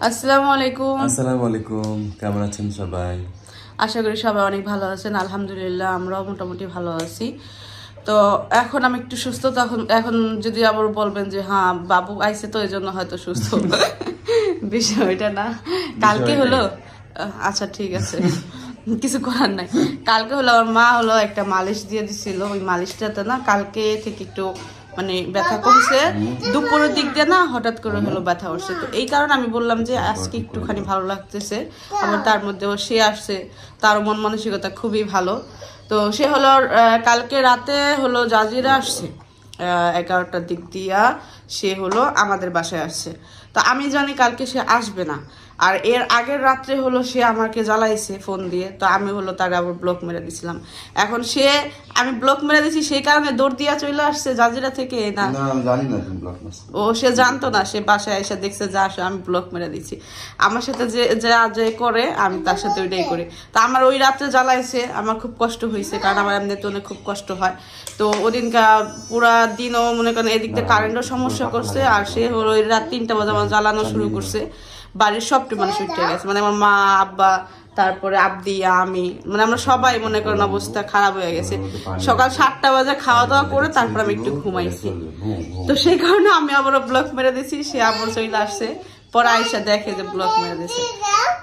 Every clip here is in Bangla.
আসসালামু আলাইকুম। আসসালামু আলাইকুম, কেমন আছেন সবাই? আশা করি সবাই অনেক ভালো আছেন। আলহামদুলিল্লাহ আমরাও মোটামুটি ভালো আছি। তো এখন আমি একটু সুস্থ। এখন যদি আবার বলবেন যে হ্যাঁ বাবু আইছে তো এই জন্য হয়তো সুস্থ, বিষয়টা না। কালকে হলো, আচ্ছা ঠিক আছে, কিছু করার নাই। কালকে হলো আমার মা হলো একটা মালিশ দিয়ে দিছিল, ওই মালিশটাতে না কালকে থেকে একটু মানে ব্যথা কমছে, দুপুরের দিক দিয়ে না হঠাৎ করে হলো ব্যথা উঠছে। তো এই কারণে আমি বললাম যে আজকে একটুখানি ভালো লাগতেছে। আবার তার মধ্যেও সে আসছে, তার মন মানসিকতা খুবই ভালো। তো সে হলো কালকে রাতে হলো জাজিরা আসছে 11টার দিক দিয়া, সে হলো আমাদের বাসায় আসছে। তো আমি জানি কালকে সে আসবে না, আর এর আগের রাত্রে হলো সে আমাকে জ্বালাইছে ফোন দিয়ে। তো আমি হলো তার আবার ব্লক মেরে দিছিলাম। এখন আমি ব্লক মেরে দিছি সেই কারণে দৌড় দিয়া চলে আসছে জাজিরা থেকে। না জানি না তুমি ব্লক মারছো। ও সে জানতো না, সে বাসায় এসে দেখছে যে আসে আমি ব্লক মেরে দিচ্ছি। আমার সাথে যে করে আমি তার সাথে ওইটাই করি। তো আমার ওই রাত্রে জ্বালাইছে, আমার খুব কষ্ট হয়েছে, কারণ আমার এমনিতে অনেক খুব কষ্ট হয়। তো ওদিনকার পুরা দিনও মনে করেন এদিক দিয়ে কারেন্টের সমস্যা করছে, আর সে হলো ওই রাত 3টা বাজে আমার জ্বালানো শুরু করছে। বাড়ির সবটি মানুষ উঠে গেছে, মানে আমার মা, আব্বা, তারপরে আব্দি, আমি, মানে আমরা সবাই মনে করেন অবস্থা খারাপ হয়ে গেছে। সকাল 7টা বাজে খাওয়া দাওয়া করে তারপর আমি একটু ঘুমাইছি। তো সেই কারণে আমি আবারও ব্লক মেরে দিছি। সে আবার চলে আসছে, পরে আইসা দেখে যে ব্লক মেরে দিছে।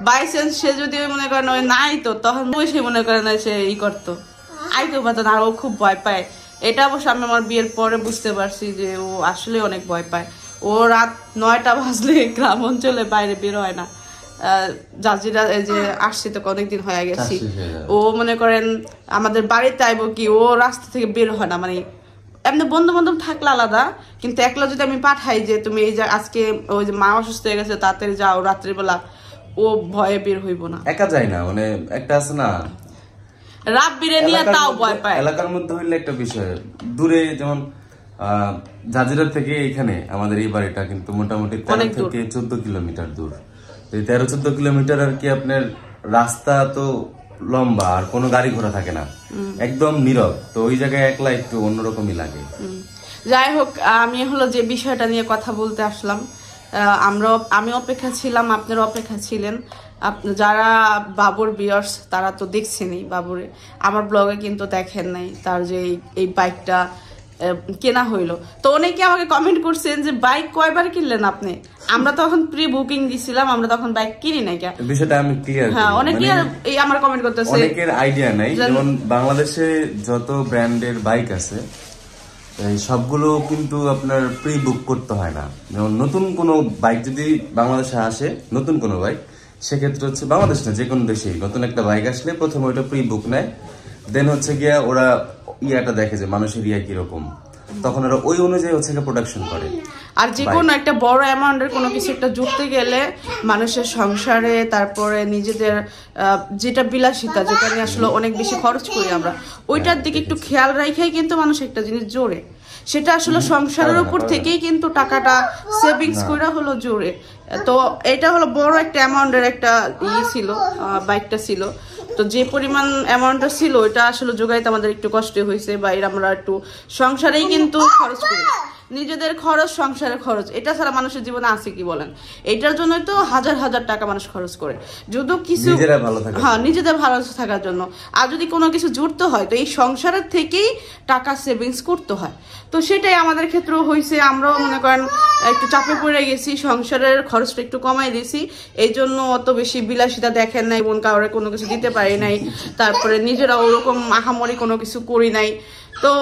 বাই চান্স সে যদি মনে করেন ওই নাই তো তখন ওই সে মনে করেন সে করতো, আইতেও পারতো না। আর ও খুব ভয় পায়। এটা অবশ্য আমি আমার বিয়ের পরে বুঝতে পারছি যে ও আসলে অনেক ভয় পায়। ও রাত 9টা বাজলে গ্রাম অঞ্চলে বাইরে বের হয় না। জাজিরা যে আসছে তো অনেকদিন হয়ে গেছি, ও মনে করেন আমাদের বাড়িতে আইব কি, ও রাস্তা থেকে বের হয় না। মানে এমনি বন্ধু বান্ধব থাকলে আলাদা, কিন্তু একলা যদি আমি পাঠাই যে তুমি এই যে আজকে ওই যে মা অসুস্থ হয়ে গেছে তাড়াতাড়ি যাও রাত্রিবেলা, ও ভয়ে বের হইব না। একা যায় না, মানে একটা আছে না রাত বেরে নিয়ে তাও ভয় পায়। এলাকার মধ্যে হইলে একটা বিষয়, দূরে যেমন জাজিরা থেকে এখানে আমাদের এই বাড়িটা কিন্তু মোটামুটি 13 থেকে 14 কিলোমিটার দূর। 13-14 কিলোমিটার আর কি আপনার রাস্তা তো লম্বা, আর কোনো গাড়ি ঘোড়া থাকে না, একদম নীরব। তো ওই জায়গায় একলা একটু অন্যরকমই লাগে। যাই হোক, আমি হলো যে বিষয়টা নিয়ে কথা বলতে আসলাম। আমি অপেক্ষা ছিলাম, আপনারা অপেক্ষা ছিলেন। যারা বাবুর ভিউয়ার্স তারা তো দেখছেনই বাবুরে, আমার ব্লগে কিন্তু দেখেন নাই তার যে এই বাইকটা কেনা হইলো। তো অনেকে আমাকে কমেন্ট করছেন যে বাইক কয়বার কিনলেন আপনি? আমরা তখন প্রি বুকিং দিছিলাম, আমরা তখন বাইক কিনি নাই। বিষয়টা আমি ক্লিয়ার। হ্যাঁ, অনেকে এই আমার কমেন্ট করতেছে, অনেকের আইডিয়া নাই। যেমন বাংলাদেশে যত ব্র্যান্ডের বাইক আছে সবগুলো কিন্তু আপনার প্রি বুক করতে হয় না। যেমন নতুন কোনো বাইক যদি বাংলাদেশে আসে, নতুন কোনো বাইক, সেক্ষেত্রে হচ্ছে বাংলাদেশ না যে কোনো দেশেই নতুন একটা বাইক আসলে প্রথমে ওইটা প্রি বুক নেয়, দেন হচ্ছে গিয়া ওরা ইয়াটা দেখে যে মানুষের ইয়া কিরকম, তখন ওরা ওই অনুযায়ী হচ্ছে প্রোডাকশন করে। আর যে কোনো একটা বড় অ্যামাউন্টের কোনো কিছু একটা জুড়তে গেলে মানুষের সংসারে, তারপরে নিজেদের যেটা বিলাসিতা, যেটা নিয়ে আসলে অনেক বেশি খরচ করি আমরা, ওইটার দিকে একটু খেয়াল রাখাই কিন্তু মানুষ একটা জিনিস জোরে। সেটা আসলে সংসারের উপর থেকেই কিন্তু টাকাটা সেভিংস করে হলো জোরে। তো এটা হলো বড় একটা অ্যামাউন্টের একটা ছিল, বাইকটা ছিল। তো যে পরিমাণ অ্যামাউন্টটা ছিল ওইটা আসলে জোগাইতে আমাদের একটু কষ্ট হয়েছে, বা আমরা একটু সংসারেই কিন্তু খরচ করি, নিজেদের খরচ, সংসারের খরচ, এটা ছাড়া মানুষের জীবনে আছে কি বলেন? এটার জন্যই তো হাজার হাজার টাকা মানুষ খরচ করে, যদি কিছু হ্যাঁ নিজেদের ভালো থাকার জন্য। আর যদি কোনো কিছু জুড়তে হয় তো এই সংসারের থেকেই টাকা সেভিংস করতে হয়। তো সেটাই আমাদের ক্ষেত্রেও হয়েছে। আমরাও মনে করেন একটু চাপে পড়ে গেছি, সংসারের খরচটা একটু কমাই দিয়েছি। এই জন্য অত বেশি বিলাসিতা দেখেন নাই, বোন কাউরে কোনো কিছু দিতে পারি নাই, তারপরে নিজেরা ওরকম আহামরি কোনো কিছু করি নাই। তো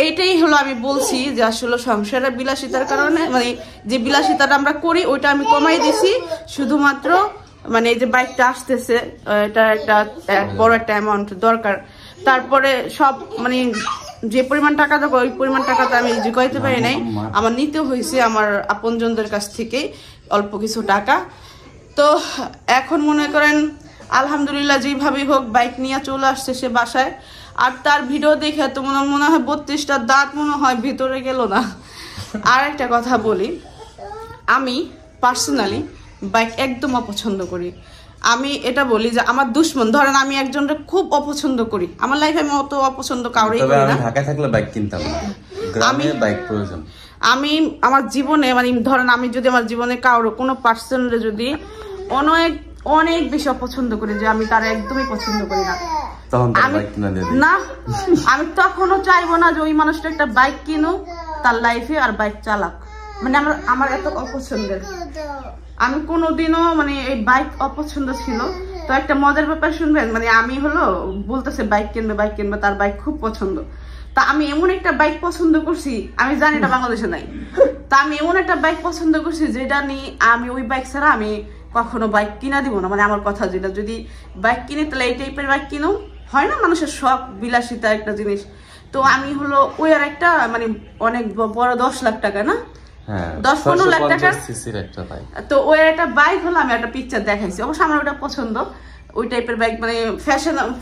এইটাই হলো আমি বলছি যে আসলে সংসারের বিলাসিতার কারণে, মানে যে বিলাসিতাটা আমরা করি ওইটা আমি কমাই দিছি। শুধুমাত্র মানে এই যে বাইকটা আসতেছে, এটা একটা বড় একটা অ্যামাউন্ট দরকার। তারপরে সব মানে যে পরিমাণ টাকা দেবো ওই পরিমাণ টাকাটা আমি জোগাইতে পারি নাই, আমার নিতে হয়েছে আমার আপনজনদের কাছ থেকে অল্প কিছু টাকা। তো এখন মনে করেন আলহামদুলিল্লাহ যেভাবেই হোক বাইক নিয়ে চলে আসছে সে বাসায়। আর তার ভিডিও দেখে তো মনে হয় 32টা দাঁত মনে হয় ভিতরে গেল না। আর একটা কথা বলি, আমি পার্সোনালি বাইক একদম অপছন্দ করি। আমি এটা বলি যে আমার দুশ্মন, ধরেন আমি একজনকে খুব অপছন্দ করি, আমার লাইফে আমি অত অপছন্দ কাউরেই করি না। ঢাকায় থাকলে বাইক কিনতাম না, গ্রামে বাইক প্রয়োজন। আমি আমার জীবনে মানে ধরেন আমি যদি আমার জীবনে কারো কোনো পার্সনরে যদি অনেক অনেক বেশি অপছন্দ করি যে আমি তার একদমই পছন্দ করি না, না আমি তখনও চাইবো না যে ওই মানুষটা একটা বাইক কিনুক তার লাইফে আর বাইক চালাক, মানে আমার এত অপছন্দের। আমি কোনোদিনও মানে এই বাইক অপছন্দ ছিল। তো একটা মজার ব্যাপার শুনবেন, মানে আমি হলো বলতেছে বাইক কিনবে, তার বাইক খুব পছন্দ। তা আমি এমন একটা বাইক পছন্দ করছি, আমি জানি এটা বাংলাদেশে নাই, তা আমি এমন একটা বাইক পছন্দ করছি যেটা নিয়ে আমি ওই বাইক ছাড়া আমি কখনো বাইক কিনা দিব না। মানে আমার কথা যেটা, যদি বাইক কিনি তাহলে এই টাইপের বাইক কিনো, হয় না মানুষের শখ বিলাসিতা একটা জিনিস। তো আমি হলো ওই আর একটা মানে অনেক বড় 10 লাখ টাকা না 10-15 লাখ টাকার তো ওই একটা বাইক হলো, আমি একটা পিকচার দেখাইছি, অবশ্য আমার ওটা পছন্দ ওই টাইপের বাইক, মানে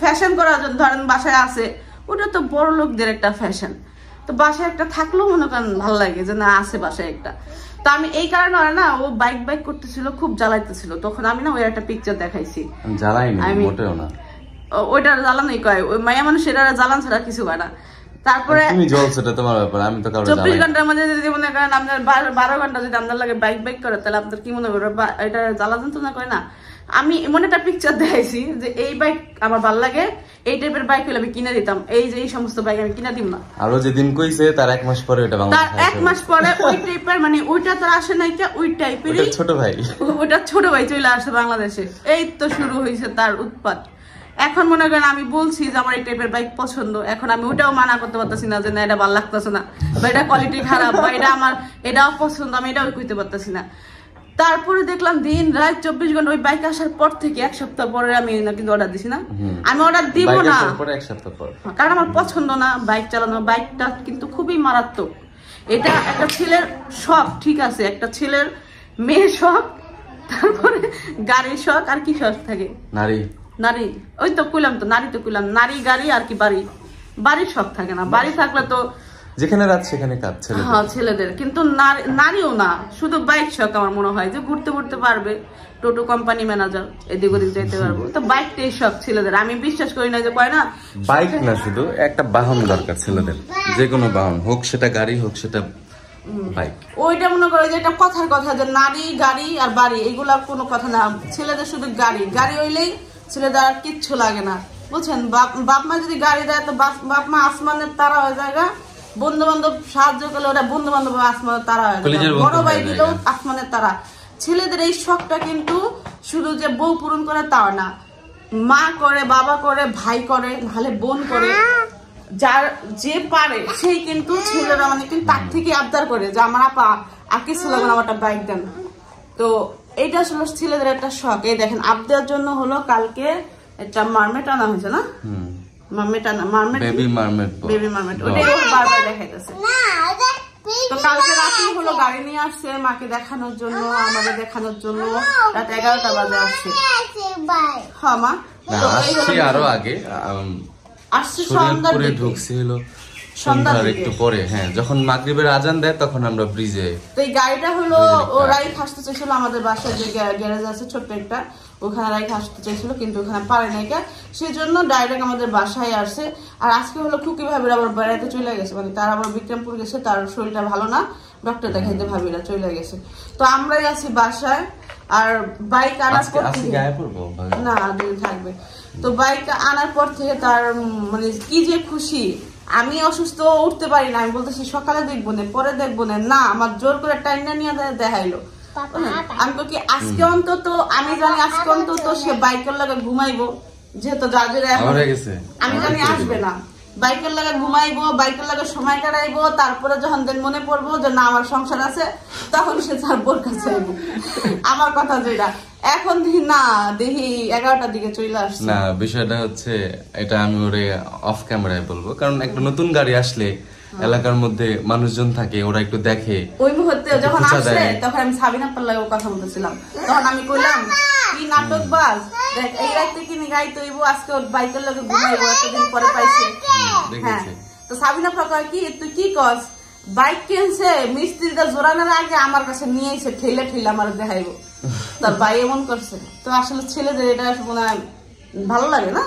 ফ্যাশন করার জন্য ধরেন বাসায় আছে, ওটা তো বড় লোকদের একটা ফ্যাশন, তো বাসায় একটা থাকলেও মনে করেন ভালো লাগে যে না আছে বাসায় একটা। তো আমি এই কারণে না ও বাইক করতেছিল, খুব জ্বালাইতেছিল, তখন আমি না ওই একটা পিকচার দেখাইছি, ওইটা জ্বালানোই কয় ওই মায়া মানুষ, এটা জ্বালান ছাড়া কিছু হয় না। তারপরে 24 ঘন্টার মধ্যে যদি মনে করেন আপনার 12 ঘন্টা যদি আপনার লাগে বাইক করে, তাহলে আপনার কি মনে করবে এটা জ্বালা যন্ত্রণা করে না। আমি এমন একটা পিকচার দেখাইছি যে এই বাইক আমার ভালো লাগে, এই টাইপের বাইক হলে আমি কিনে দিতাম, এই যে এই সমস্ত বাইক আমি কিনে দিব না। আরো যেদিন কইছে তার 1 মাস পরে এটা তার 1 মাস পরে ওই টাইপের মানে ওইটা তো আসে নাই, ওই টাইপেরই ওটা ছোট ভাই চলে আসে বাংলাদেশে। এই তো শুরু হয়েছে তার উৎপাত। এখন মনে করেন আমি বলছি যে আমার এই টাইপের বাইক পছন্দ, এখন আমি ওটাও মানা করতে পারতেছি না যে না এটা ভালো লাগতেছে না, বা এটা কোয়ালিটি খারাপ, বা এটা আমার এটাও পছন্দ, আমি এটাও কইতে পারতেছি না। তারপরে দেখলাম দিন রাত 24 ঘন্টা ওই বাইক আসার পর থেকে 1 সপ্তাহ পরে আমি কিন্তু অর্ডার দিছি না, আমি অর্ডার দিব না কারণ আমার পছন্দ না বাইক চালানো। বাইকটা কিন্তু খুবই মারাত্মক, এটা একটা ছেলের শখ, ঠিক আছে, একটা ছেলের মেয়ের শখ, তারপরে গাড়ির শখ, আর কি শখ থাকে নারী, ওই তো কইলাম তো নারী, তো কইলাম নারী গাড়ি আর কি বাড়ির শখ থাকে না, বাড়ি থাকলে তো যেখানে রাত সেখানে কাজ ছেলেদের, কিন্তু নারীও না, শুধু বাইক শখ। আমার মনে হয় যে ঘুরতে পারবে, টোটো কোম্পানি ম্যানেজার, এদিক ওদিক যেতে পারবো, তো বাইকটাই শখ ছেলেদের। আমি বিশ্বাস করি না যে কয় না বাইক না, শুধু একটা বাহন দরকার ছেলেদের, যে কোনো বাহন হোক, সেটা গাড়ি হোক সেটা বাইক। ওইটা মনে করে যে এটা কথার কথা যে নারী গাড়ি আর বাড়ি এগুলা কোনো কথা না, ছেলেদের শুধু গাড়ি হইলেই ছেলেদের আর কিচ্ছু লাগে না, বুঝছেন। বাপ মা যদি গাড়ি দেয় তো বাপ মা আসমানের তারা হয়ে যায়, বন্ধু বান্ধব সাহায্য করলে ওরা বন্ধু বান্ধব আসমানের তারা হয়ে যায়, বড় ভাই দিলেও আসমানের তারা। ছেলেদের এই শখটা কিন্তু শুধু যে বউ পূরণ করে তাও না, মা করে, বাবা করে, ভাই করে, নাহলে বোন করে, যার যে পারে সেই কিন্তু ছেলেরা মানে কিন্তু তার থেকে আবদার করে যে আমার আপা আর কিছু লাগবে না, আমার একটা বাইক দেন। তো এইটা আসলে ছেলেদের একটা শখ। এই দেখেন আবদার জন্য হলো কালকে একটা মারমেট আনা হয়েছে না, বেবি মারমেট ওটাই বারবার দেখাইতেছে। তো কালকে রাতে হলো গাড়ি নিয়ে আসছে মাকে দেখানোর জন্য, আমাদের দেখানোর জন্য, রাত 11টা বাজে আসছে। হ্যাঁ মা আরো আগে আসছে, সন্ধ্যার দিকে ঢুকছিল, সন্ধ্যার একটু পরে, হ্যাঁ যখন মাগরিবের আজান দেয় তখন আমরা ব্রিজে। তো এই গাড়িটা হলো ওরাই আসতে চাইছিল, আমাদের বাসায় যে গ্যারেজ আছে ছোট্ট একটা, ওখানে রাইখ আসতে চাইছিল কিন্তু ওখানে পারে নাই, সেই জন্য ডাইরেক্ট আমাদের বাসায় আসছে। আর আজকে হলো খুকি ভাবিরা আবার বেড়াতে চলে গেছে, মানে তার আবার বিক্রমপুর গেছে, তার শরীরটা ভালো না, ডক্টর দেখাইতে ভাবিরা চলে গেছে। তো আমরাই আছি বাসায়। আর বাইক আনার পর না দুই থাকবে, তো বাইক আনার পর থেকে তার মানে কি যে খুশি। আমি অসুস্থ উঠতে পারি না, আমি বলতেছি সকালে দেখবো না, পরে দেখবো না, আমার জোর করে টাইমটা নিয়ে দেখাইলো। আমি তো কি আজকে অন্তত আমি জানি আজকে অন্তত সে বাইকের লাগে ঘুমাইবো, যেহেতু আমি জানি আসবে না, বাইকের লাগে ঘুমাইবো, বাইকের লাগে সময় কাটাইবো, তারপরে যখন দিন মনে পড়বো যে না আমার সংসার আছে, তখন সে তার বোর কাছে আইবো। আমার কথা যেটা এখন দেখি না, দেখি 11টার দিকে চলে আসছে। না বিষয়টা হচ্ছে এটা আমি ওরে অফ ক্যামেরায় বলবো, কারণ একটা নতুন গাড়ি আসলে এলাকার মধ্যে মানুষজন থাকে, ওরা একটু দেখে। ওই মুহূর্তে যখন আসছে তখন আমি সাবিনা পাল্লায় কথা বলতেছিলাম, তখন আমি কইলাম কি নাটক বাজ, দেখ এই রাতে কি গাড়ি তৈব, আজকে ওর বাইকের লগে ঘুমাইবো, এতদিন পরে পাইছে। হ্যাঁ তো সাবিনা পাকা কি তুই কি কস, বাইক কিনছে মিস্ত্রিটা জোরানোর আগে আমার কাছে নিয়ে এসে ঠেলে আমার দেখাইবো, তার ভাই এমন করছে। তো আসলে ছেলেদের এটা মনে হয় ভালো লাগে না,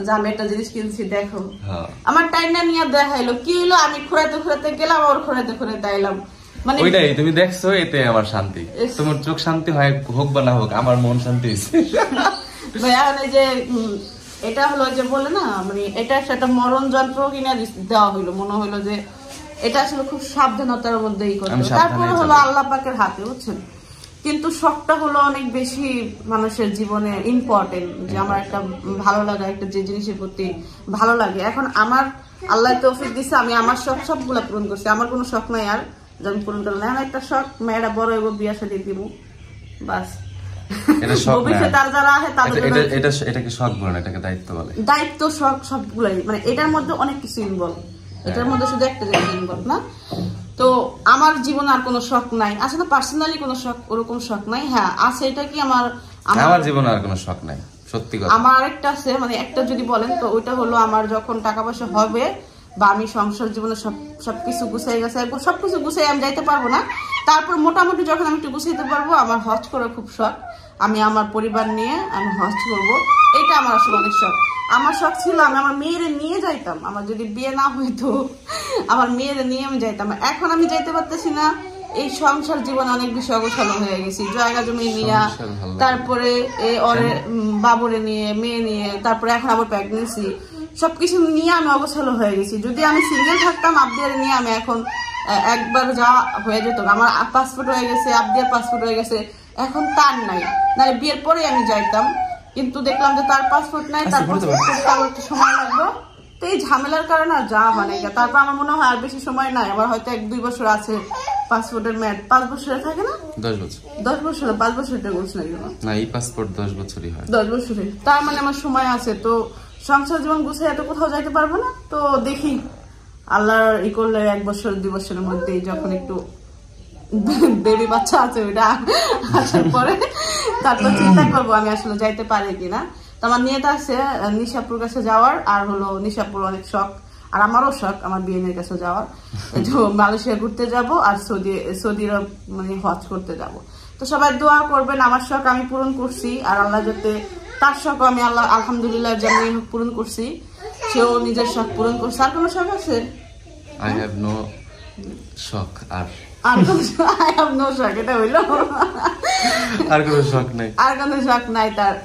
যে আমি একটা জিনিস কিনছি দেখো। হ্যাঁ। আমার টাইনা নিয়ে দেখাইলো, কি হলো, আমি ঘুরাইতে গেলাম, ওর ঘুরাইতে আইলাম, মানে ওইটাই তুমি দেখছো, এতে আমার শান্তি। তোমার চোখ শান্তি হয় হোক বা না হোক, আমার মন শান্তি হয়েছে। ভাইয়া এই যে এটা হলো যে বলে না, মানে এটা একটা মরণ যন্ত্র কিনে দেওয়া হইলো, মনে হইলো যে এটা আসলে খুব সাবধানতার মধ্যেই করতে, তারপরে হলো আল্লাহ পাকের হাতে, বুঝছেন। কিন্তু শখটা হলো অনেক বেশি মানুষের জীবনে ইম্পর্টেন্ট, যে আমার একটা ভালো লাগা, একটা যে জিনিসের প্রতি ভালো লাগে। এখন আমার আল্লাহ তৌফিক দিছে, আমি আমার শখ সবগুলা পূরণ করছি, আমার কোনো শখ নাই আর যে আমি পূরণ করলাম। আমার একটা শখ, মেয়েরা বড় হইব, বিয়া শাদী দিব, বাস। ভবিষ্যতে আর যারা আছে তাদের এটাকে শখ বলে না, এটাকে দায়িত্ব বলে। দায়িত্ব, শখ সবগুলাই, মানে এটার মধ্যে অনেক কিছু ইনভলভ, এটার মধ্যে শুধু একটা জিনিস ইনভলভ না। তো আমার জীবনে আর কোনো শখ নাই, আসলে পার্সোনালি কোনো শখ, ওরকম শখ নাই। হ্যাঁ আছে, এটা কি আমার জীবনে আর কোনো শখ নাই, সত্যি কথা। আমার আরেকটা আছে, মানে একটা যদি বলেন তো ওইটা হলো আমার যখন টাকা পয়সা হবে বা আমি সংসার জীবনে সবকিছু গুছাই গেছে, সবকিছু গুছাই আমি যাইতে পারবো না, তারপর মোটামুটি যখন আমি একটু গুছাইতে পারবো, আমার হজ করার খুব শখ, আমি আমার পরিবার নিয়ে আমি হজ করবো, এটা আমার আসলে অনেক শখ। আমার শখ ছিল আমি আমার মেয়েরে নিয়ে যাইতাম, আমার যদি বিয়ে না হইতো আমার মেয়েরে নিয়ে আমি যাইতাম। এখন আমি যাইতে পারতেছি না, এই সংসার জীবন অনেক বেশি অগোছালো হয়ে গেছি, জায়গা জমি নিয়ে, তারপরে বাবুরে নিয়ে, মেয়ে নিয়ে, তারপরে এখন আবার প্রেগনেন্সি, সবকিছু নিয়ে আমি অগোছালো হয়ে গেছি। যদি আমি সিঙ্গেল থাকতাম, আবদিয়ারে নিয়ে আমি এখন একবার যা হয়ে যেত, আমার পাসপোর্ট হয়ে গেছে, আবদিয়ার পাসপোর্ট হয়ে গেছে, এখন তার নাই, নাহলে বিয়ের পরে আমি যাইতাম। কিন্তু দেখলাম যে তার পাসপোর্ট নাই, তার পাসপোর্ট একটু সময় লাগবে, তো এই ঝামেলার কারণে আর যাওয়া হয় না। তারপর আমার মনে হয় আর বেশি সময় নাই, আমার হয়তো 1-2 বছর আছে পাসপোর্টের মেয়াদ। 5 বছরে থাকে না, 10 বছর, 10 বছরে, 5 বছরটা বলছি না, এই পাসপোর্ট 10 বছরই হয়, 10 বছরে, তার মানে আমার সময় আছে। তো সংসার জীবন গুছিয়ে এত কোথাও যাইতে পারবো না, তো দেখি আল্লাহর ই করলে 1 বছর 2 বছরের মধ্যে যখন একটু বেবি বাচ্চা আছে ওইটা আসার পরে তারপর চিন্তা করবো আমি আসলে যাইতে পারি কিনা। তো আমার নিয়ত আছে নিশাপুর কাছে যাওয়ার, আর হলো নিশাপুর অনেক শখ, আর আমারও শখ আমার বিয়ের কাছে যাওয়ার, মালয়েশিয়া ঘুরতে যাব, আর সৌদি আরব মানে হজ করতে যাব। তো সবাই দোয়া করবেন, আমার শখ আমি পূরণ করছি, আর আল্লাহ যাতে তার শখ আমি আল্লাহ আলহামদুলিল্লাহ জানি পূরণ করছি, সেও নিজের শখ পূরণ করছে। আর কোনো শখ আছে? I have no শখ, আর কোনো শখ, এটা হইলো আর কোনো শখ নাই, আর কোনো শখ নাই তার।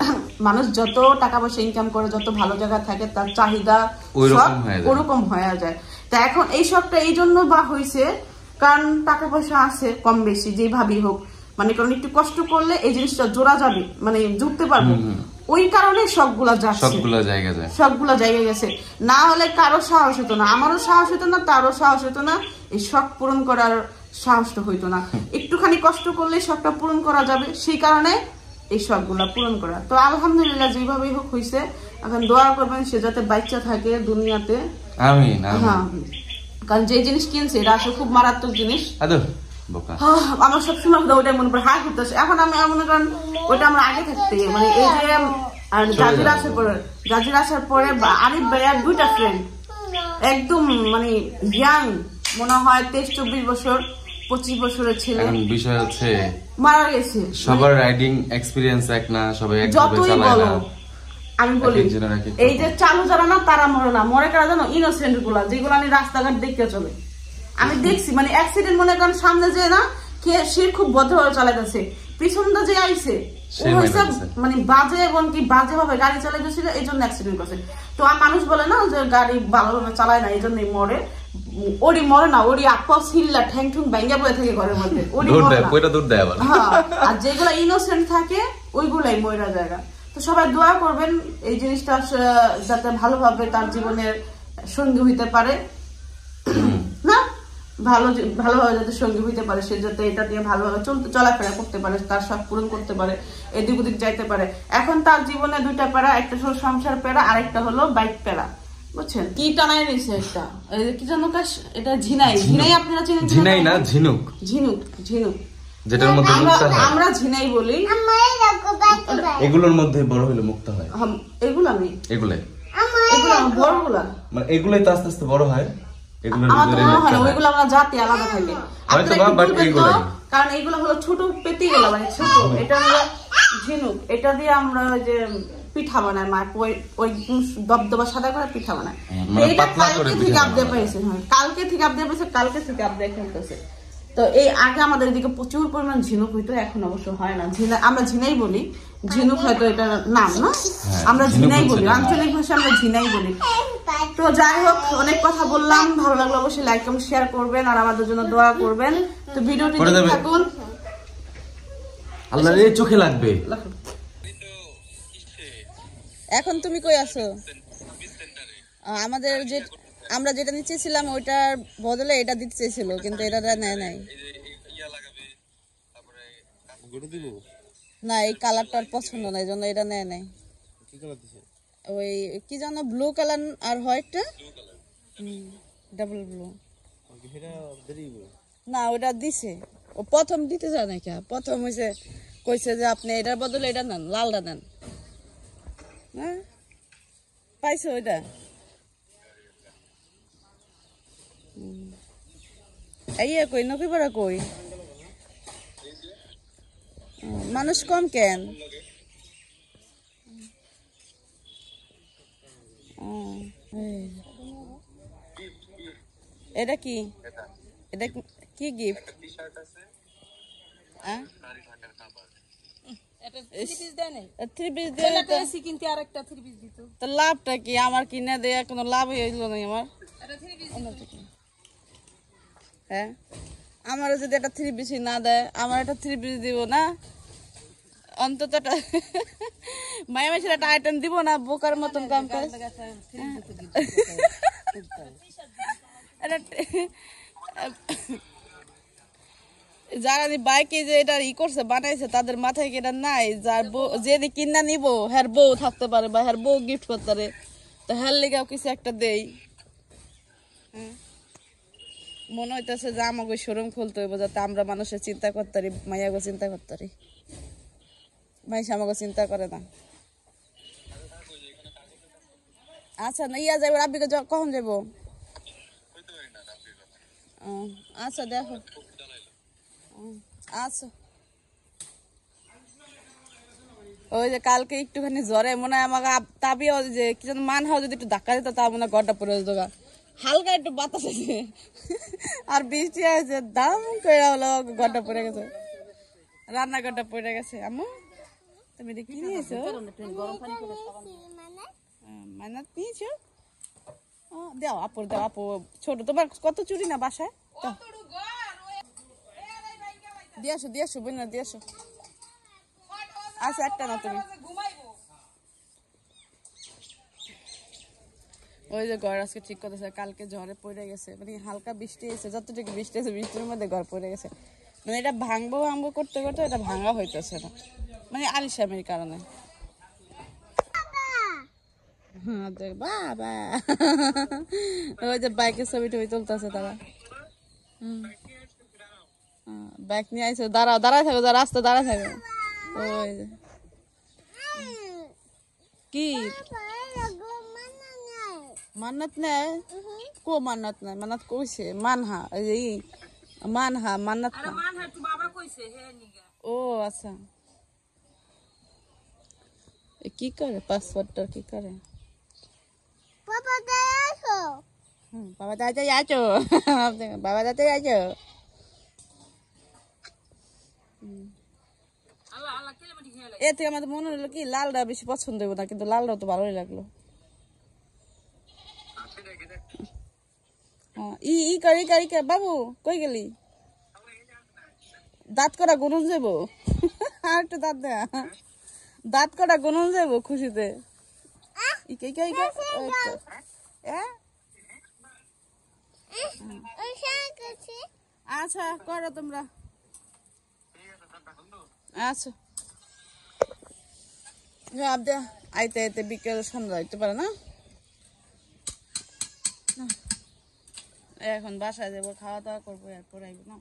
মানুষ যত টাকা পয়সা ইনকাম করে, যত ভালো জায়গা থাকে, তার চাহিদা ওরকম হয়ে যায়। তা এখন এই শখটা এই জন্য বা হয়েছে, কারণ টাকা পয়সা আছে কম বেশি যেভাবেই হোক, মানে কারণ একটু কষ্ট করলে এই জিনিসটা জোড়া যাবে, মানে জুড়তে পারবো, ওই কারণে সবগুলা যাচ্ছে, সবগুলা জায়গায় গেছে। না হলে কারো সাহস হতো না, আমারও সাহস হতো না, তারও সাহস হতো না, এই শখ পূরণ করার সাহসটা হইতো না। একটুখানি কষ্ট করলে শখটা পূরণ করা যাবে, সেই কারণে এই শখগুলা পূরণ করা। তো আলহামদুলিল্লাহ যেভাবেই হোক হয়েছে, এখন দোয়া করবেন সে যাতে বাচ্চা থাকে দুনিয়াতে, আমিন। হ্যাঁ, কারণ যে জিনিস কিনছে এটা আসলে খুব মারাত্মক জিনিস। আমার সবসময় ওইটাই মনে পড়ে, হাই করতেছে। এখন আমি মনে করেন ওইটা আমরা আগে থাকতে, মানে এই যে গাজীর আসার পরে আরিফ ভাইয়ার 2টা ফ্রেন্ড একদম মানে ইয়াং, মনে হয় 23-24 বছর, 25 বছরের ছেলে। বিষয় হচ্ছে মারা গেছে, সবার রাইডিং এক্সপিরিয়েন্স এক না, সবাই একভাবে চালায় না। আমি বলি এই যে চালু যারা না তারা মরে না, মরে কারা জানো? ইনোসেন্ট গুলা, যেগুলো আমি রাস্তাঘাট দেখতে চলে, আমি দেখছি, মানে অ্যাক্সিডেন্ট মনে করেন সামনে যে না সে খুব ভদ্রভাবে চালাইতেছে, পিছনটা যে আইছে মানে বাজে, এবং কি বাজে ভাবে গাড়ি চালাইতেছিল, এই জন্য অ্যাক্সিডেন্ট করছে। তো মানুষ বলে না যে গাড়ি ভালোভাবে চালায় না, এই জন্যই মরে। ওরি মরে না, ওরি আপা সিল্লা ঠ্যাং ঠুং ব্যাঙ্গা বয়ে থাকে ঘরের মধ্যে, আর যেগুলা ইনোসেন্ট থাকে ওইগুলাই ময়রা জায়গা। তো সবাই দোয়া করবেন এই জিনিসটা যাতে ভালোভাবে তার জীবনের সঙ্গী হইতে পারে, না ভালোভাবে যাতে সঙ্গী হইতে পারে, সে যাতে এটা দিয়ে ভালোভাবে চলাফেরা করতে পারে, তার শখ পূরণ করতে পারে, এদিক ওদিক যাইতে পারে। এখন তার জীবনে 2টা প্যারা, একটা হলো সংসার প্যারা, আরেকটা হলো বাইক প্যারা, বুঝছেন? কি টানাই নিছে একটা, কি জানো কাজ, এটা ঝিনাই, আপনারা চিনেন? ঝিনাই না, ঝিনুক, যেটার মধ্যে মুক্তা হয়, আমরা ঝিনাই বলি। এগুলোর মধ্যে বড় হলে মুক্তা হয়, এগুলাই বড়গুলা, মানে এগুলাই তো আস্তে আস্তে বড় হয়। ওইগুলো আমরা জাতি আলাদা থাকে, কারণ এইগুলো হলো ছোট পেতি গেলা, মানে ছোট, এটা ঝিনুক, এটা দিয়ে আমরা ওই যে পিঠা বানাই, মা ওই দবদবা সাদা করে পিঠা বানাই। এইটা কালকে থেকে আপডেট পাইছে, হ্যাঁ কালকে থেকে আপডেট পাইছে, কালকে থেকে আপডেট খেলতেছে। তো এই আগে আমাদের এদিকে প্রচুর পরিমাণ ঝিনুক হইতো, এখন অবশ্য হয় না। আমরা ঝিনাই বলি, ঝিনুক হয়তো এটা নাম না, আমরা ঝিনাই বলি, আঞ্চলিক ভাষায় আমরা ঝিনাই বলি। তো যাই হোক, অনেক কথা বললাম, ভালো লাগলো অবশ্যই লাইক কমেন্ট শেয়ার করবেন আর আমাদের জন্য দোয়া করবেন। তো ভিডিওটি দেখতে থাকুন, আল্লাহর এই চোখে লাগবে। এখন তুমি কই আছো? আমাদের যে আমরা যেটা নিচ্ছিলাম ওইটার বদলে এটা দিতে চেয়েছিল, কিন্তু এটা নেয় নাই। না, এই কালারটার পছন্দ নাই, জন্য এটা নেয় নাই। ওই কি জানো, ব্লু কালার আর হোয়াইটটা, ডাবল ব্লু। না, ওটা দিছে, ও প্রথম দিতে চায় না। প্রথম হয়েছে কইছে যে আপনি এটার বদলে এটা নেন, লালটা নেন। হ্যাঁ পাইছো ওইটা? এই কই নকি পাড়া কই? মানুষ কম কেন? এটা কি? এটা কি গিফট? লাভটা কি? আমার কিনে দেয়া কোনো লাভ হইল না আমার। হ্যাঁ, আমার যদি একটা 3 পিস না দেয়, আমার একটা 3 পিস দিব না অন্তত? মায়া মাসের একটা আইটেম দিব না? বোকার মতন কাম কাজ। যারা বাইকে যে এটা করছে বানাইছে তাদের মাথায় কি এটা নাই? যার যে কিনা নিবো হ্যার বউ থাকতে পারে বা হ্যার বউ গিফট করতে পারে, তো হ্যার লেগাও কিছু একটা দেই। মনে হইতেছে যে আমাকে শোরুম খুলতে হইব, যাতে আমরা মানুষের চিন্তা করতে পারি, মাইয়াগো চিন্তা করতে পারি। মাইসা আমাকে চিন্তা করে না। আচ্ছা, না ইয়া যাবো রাব্বিকে কখন যাবো? আচ্ছা দেখো, আচ্ছা। ওই যে কালকে একটুখানি জ্বরে মনে হয় আমাকে তাবি যে কি যেন মান হয়, যদি একটু ধাক্কা দিত তা মনে হয় ঘরটা পড়ে যেত। হালকা একটু বাতাস আছে আর বৃষ্টি আছে, দাম করে হলো ঘরটা পড়ে গেছে, রান্নাঘরটা পড়ে গেছে। আম্মু তুমি এটা কি নিয়েছো? মানাত নিয়েছো? দাও আপুর, দাও আপু। ছোট তোমার কত চুরি না বাসায়? দিয়েছো দিয়েছো বোনা দিয়েছো। আচ্ছা, একটা না তুমি। ওই যে ঘর আজকে ঠিক করতেছে, কালকে ঝড়ে পড়ে গেছে, মানে হালকা বৃষ্টি এসে, যতটুকু বৃষ্টি আছে বৃষ্টির মধ্যে ঘর পড়ে গেছে। মানে এটা ভাঙবো ভাঙবো করতে করতে এটা ভাঙা হইতেছে না, মানে আলিশামের কারণে। হ্যাঁ দেখ বাবা, ওই যে বাইকের ছবি টবি তুলতেছে তারা। বাইক নিয়ে আইসো, দাঁড়াও, দাঁড়ায় থাকো, রাস্তা দাঁড়ায় থাকো। ওই যে কি মান্নাত নেই? কো মান্নাত নাই? মান্নাত কইছে মানহা, এই মানহা মান্নাত। ও আচ্ছা, কি করে পাসওয়ার্ডটা কি করে? বাবা দাদা আছো, বাবা দাদা আছো। এ থেকে আমাদের মনে হলো কি লালটা বেশি পছন্দ হইব না, কিন্তু লালটা তো ভালোই লাগলো। ই করি করি বাবু কই গেলি? দাঁত কটা গুনুন যাবো আর একটু দাঁত দেয়া, দাঁত কটা গুনুন যাবো খুশিতে। আচ্ছা করো তোমরা, আচ্ছা। আইতে আইতে বিকেল সন্ধ্যা হইতে পারে না। এখন বাসায় যাবো, খাওয়া দাওয়া করবো, এরপর আইবো না।